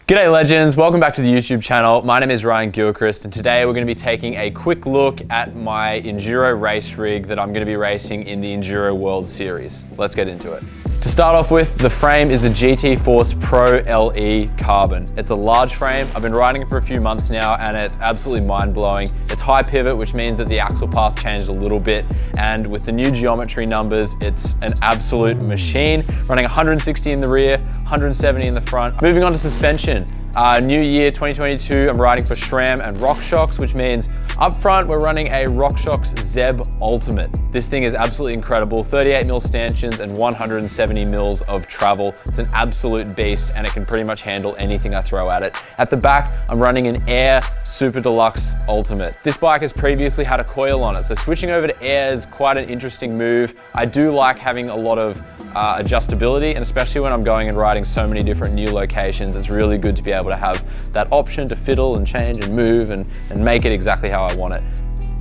G'day legends, welcome back to the YouTube channel. My name is Ryan Gilchrist and today we're going to be taking a quick look at my Enduro race rig that I'm going to be racing in the Enduro World Series. Let's get into it. To start off with, the frame is the GT Force Pro LE Carbon. It's a large frame. I've been riding it for a few months now and it's absolutely mind-blowing. It's high pivot, which means that the axle path changed a little bit, and with the new geometry numbers, it's an absolute machine. Running 160 in the rear, 170 in the front. Moving on to suspension. New year 2022, I'm riding for Sram and RockShox, which means up front we're running a RockShox Zeb Ultimate. This thing is absolutely incredible. 38mm stanchions and 170 mils of travel. It's an absolute beast and it can pretty much handle anything I throw at it. At the back, I'm running an Air Super Deluxe Ultimate. This bike has previously had a coil on it, so switching over to Air is quite an interesting move. I do like having a lot of adjustability, and especially when I'm going and riding so many different new locations, it's really good to be able to have that option to fiddle and change and move and make it exactly how I want it.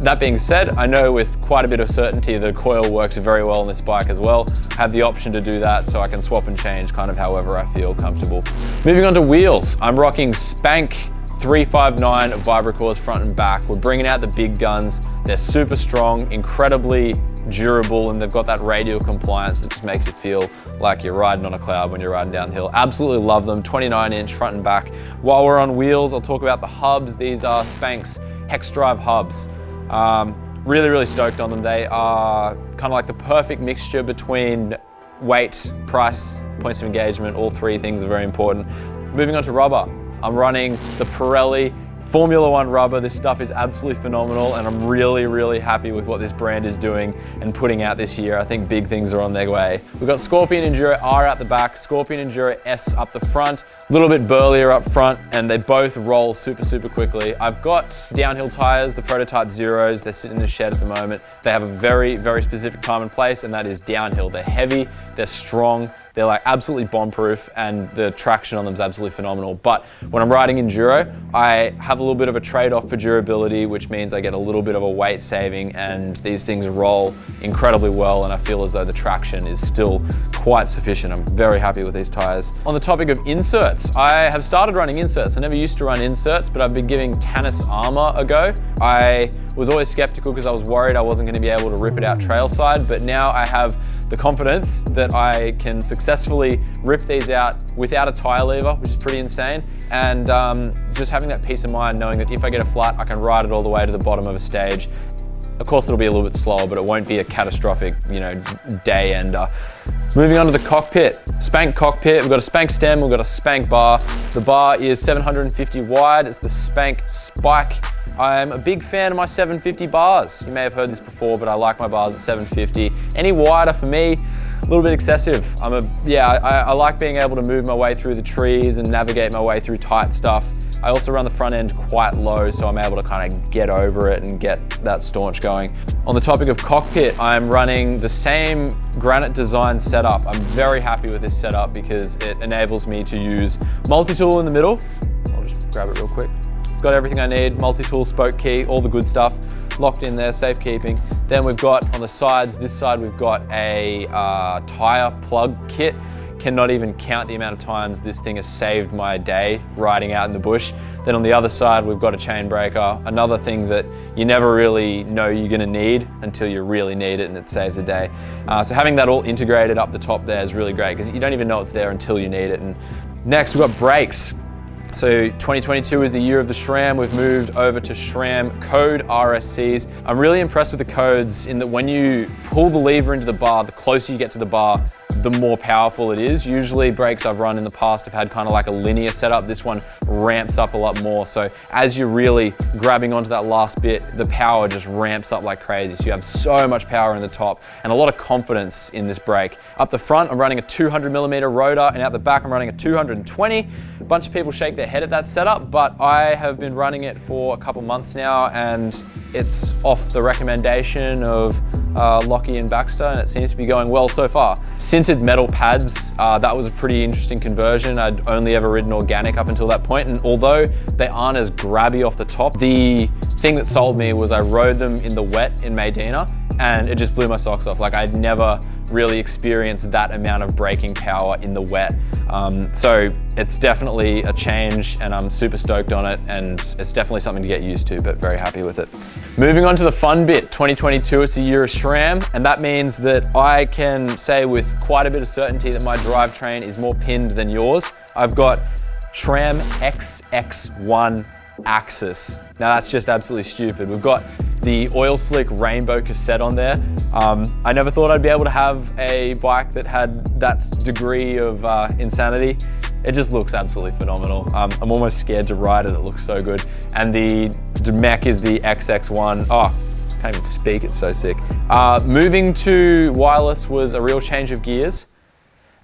That being said, I know with quite a bit of certainty the coil works very well on this bike as well. I have the option to do that so I can swap and change kind of however I feel comfortable. Moving on to wheels, I'm rocking Spank 359 Vibracores front and back. We're bringing out the big guns. They're super strong, incredibly durable, and they've got that radial compliance that just makes you feel like you're riding on a cloud when you're riding downhill. Absolutely love them, 29-inch front and back. While we're on wheels, I'll talk about the hubs. These are Spank's Hex Drive hubs. Really stoked on them. They are kind of like the perfect mixture between weight, price, points of engagement. All three things are very important. Moving on to rubber. I'm running the Pirelli Formula One rubber. This stuff is absolutely phenomenal and I'm really happy with what this brand is doing and putting out this year. I think big things are on their way. We've got Scorpion Enduro R out the back, Scorpion Enduro S up the front, a little bit burlier up front, and they both roll super quickly. I've got downhill tires, the Prototype Zeros. They're sitting in the shed at the moment. They have a very specific time and place, and that is downhill. They're heavy, they're strong, they're like absolutely bomb-proof, and the traction on them is absolutely phenomenal. But when I'm riding enduro, I have a little bit of a trade-off for durability, which means I get a little bit of a weight saving, and these things roll incredibly well, and I feel as though the traction is still quite sufficient. I'm very happy with these tires. On the topic of inserts, I have started running inserts. I never used to run inserts, but I've been giving Tannis Armor a go. I was always skeptical because I was worried I wasn't going to be able to rip it out trailside, but now I have the confidence that I can successfully rip these out without a tire lever, which is pretty insane, and just having that peace of mind knowing that if I get a flat, I can ride it all the way to the bottom of a stage. Of course, it'll be a little bit slower, but it won't be a catastrophic, day ender. Moving on to the cockpit. Spank cockpit, we've got a Spank stem, we've got a Spank bar. The bar is 750 wide, it's the Spank Spike. I'm a big fan of my 750 bars. You may have heard this before, but I like my bars at 750. Any wider for me, a little bit excessive. I like being able to move my way through the trees and navigate my way through tight stuff. I also run the front end quite low, so I'm able to kind of get over it and get that staunch going. On the topic of cockpit, I'm running the same granite design setup. I'm very happy with this setup because it enables me to use multi-tool in the middle. I'll just grab it real quick. It's got everything I need, multi-tool, spoke key, all the good stuff, locked in there, safekeeping. Then we've got on the sides, this side we've got a tire plug kit. Cannot even count the amount of times this thing has saved my day riding out in the bush. Then on the other side, we've got a chain breaker, another thing that you never really know you're gonna need until you really need it, and it saves a day. So having that all integrated up the top there is really great because you don't even know it's there until you need it. And next, we've got brakes. So 2022 is the year of the SRAM. We've moved over to SRAM code RSCs. I'm really impressed with the codes in that when you pull the lever into the bar, the closer you get to the bar, the more powerful it is. Usually brakes I've run in the past have had kind of like a linear setup. This one ramps up a lot more. So as you're really grabbing onto that last bit, the power just ramps up like crazy. So you have so much power in the top and a lot of confidence in this brake. Up the front, I'm running a 200mm rotor, and out the back, I'm running a 220. A bunch of people shake their head at that setup, but I have been running it for a couple months now, and it's off the recommendation of Lockie and Baxter, and it seems to be going well so far. Sintered metal pads, that was a pretty interesting conversion. I'd only ever ridden organic up until that point, and although they aren't as grabby off the top, the thing that sold me was I rode them in the wet in Medina, and it just blew my socks off. Like, I'd never really experienced that amount of braking power in the wet. So it's definitely a change, and I'm super stoked on it, and it's definitely something to get used to, but very happy with it. Moving on to the fun bit, 2022 is the year of Sram, and that means that I can say with quite a bit of certainty that my drivetrain is more pinned than yours. I've got Sram XX1 Axis. Now that's just absolutely stupid. We've got the oil slick rainbow cassette on there. I never thought I'd be able to have a bike that had that degree of insanity. It just looks absolutely phenomenal. I'm almost scared to ride it, it looks so good. And the mech is the XX1. Oh, I can't even speak, it's so sick. Moving to wireless was a real change of gears.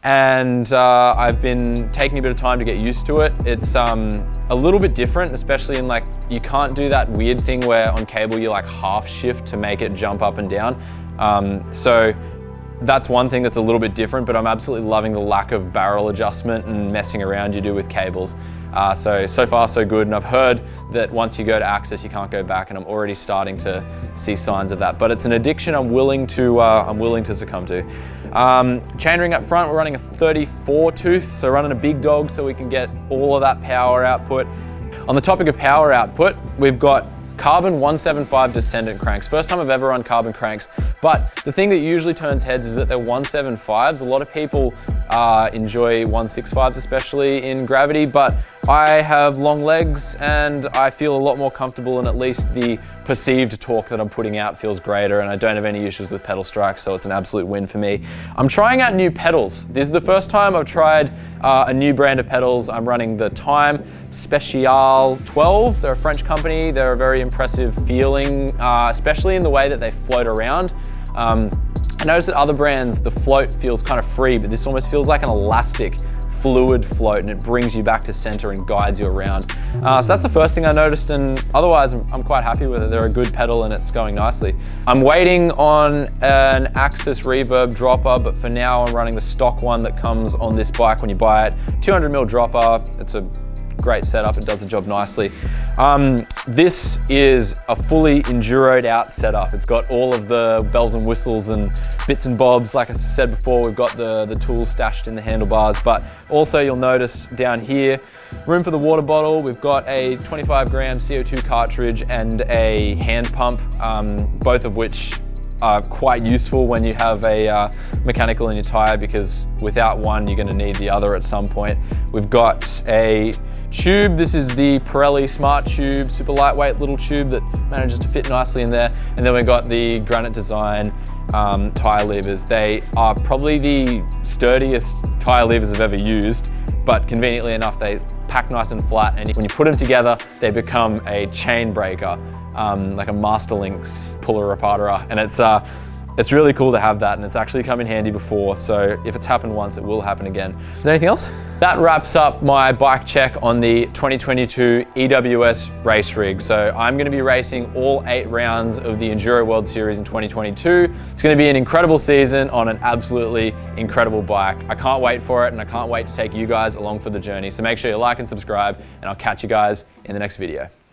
And I've been taking a bit of time to get used to it. It's a little bit different, especially in like, you can't do that weird thing where on cable you like half shift to make it jump up and down. So that's one thing that's a little bit different, but I'm absolutely loving the lack of barrel adjustment and messing around you do with cables. So far so good, and I've heard that once you go to Access you can't go back, and I'm already starting to see signs of that. But it's an addiction I'm willing to succumb to. Chainring up front, we're running a 34 tooth, so running a big dog so we can get all of that power output. On the topic of power output, we've got carbon 175 descendant cranks. First time I've ever run carbon cranks, but the thing that usually turns heads is that they're 175s. A lot of people enjoy 165s, especially in gravity, but I have long legs and I feel a lot more comfortable, and at least the perceived torque that I'm putting out feels greater, and I don't have any issues with pedal strike, so it's an absolute win for me. I'm trying out new pedals. This is the first time I've tried a new brand of pedals. I'm running the Time Special 12. They're a French company. They're a very impressive feeling, especially in the way that they float around. I noticed that other brands, the float feels kind of free, but this almost feels like an elastic fluid float, and it brings you back to center and guides you around. So that's the first thing I noticed, and otherwise I'm quite happy with it. They're a good pedal and it's going nicely. I'm waiting on an Axis reverb dropper, but for now I'm running the stock one that comes on this bike when you buy it. 200mm dropper, it's a great setup, it does the job nicely. This is a fully enduroed out setup. It's got all of the bells and whistles and bits and bobs. Like I said before, we've got the tools stashed in the handlebars, but also you'll notice down here, room for the water bottle. We've got a 25-gram CO2 cartridge and a hand pump, both of which are quite useful when you have a mechanical in your tire, because without one you're going to need the other at some point. We've got a tube. This is the Pirelli Smart Tube, super lightweight little tube that manages to fit nicely in there. And then we've got the Granite Design tire levers. They are probably the sturdiest tire levers I've ever used, but conveniently enough they pack nice and flat, and when you put them together they become a chain breaker, like a Master Link's puller reparterer, and it's really cool to have that, and it's actually come in handy before, so if it's happened once, it will happen again. Is there anything else? That wraps up my bike check on the 2022 EWS race rig. So I'm gonna be racing all 8 rounds of the Enduro World Series in 2022. It's gonna be an incredible season on an absolutely incredible bike. I can't wait for it, and I can't wait to take you guys along for the journey. So make sure you like and subscribe, and I'll catch you guys in the next video.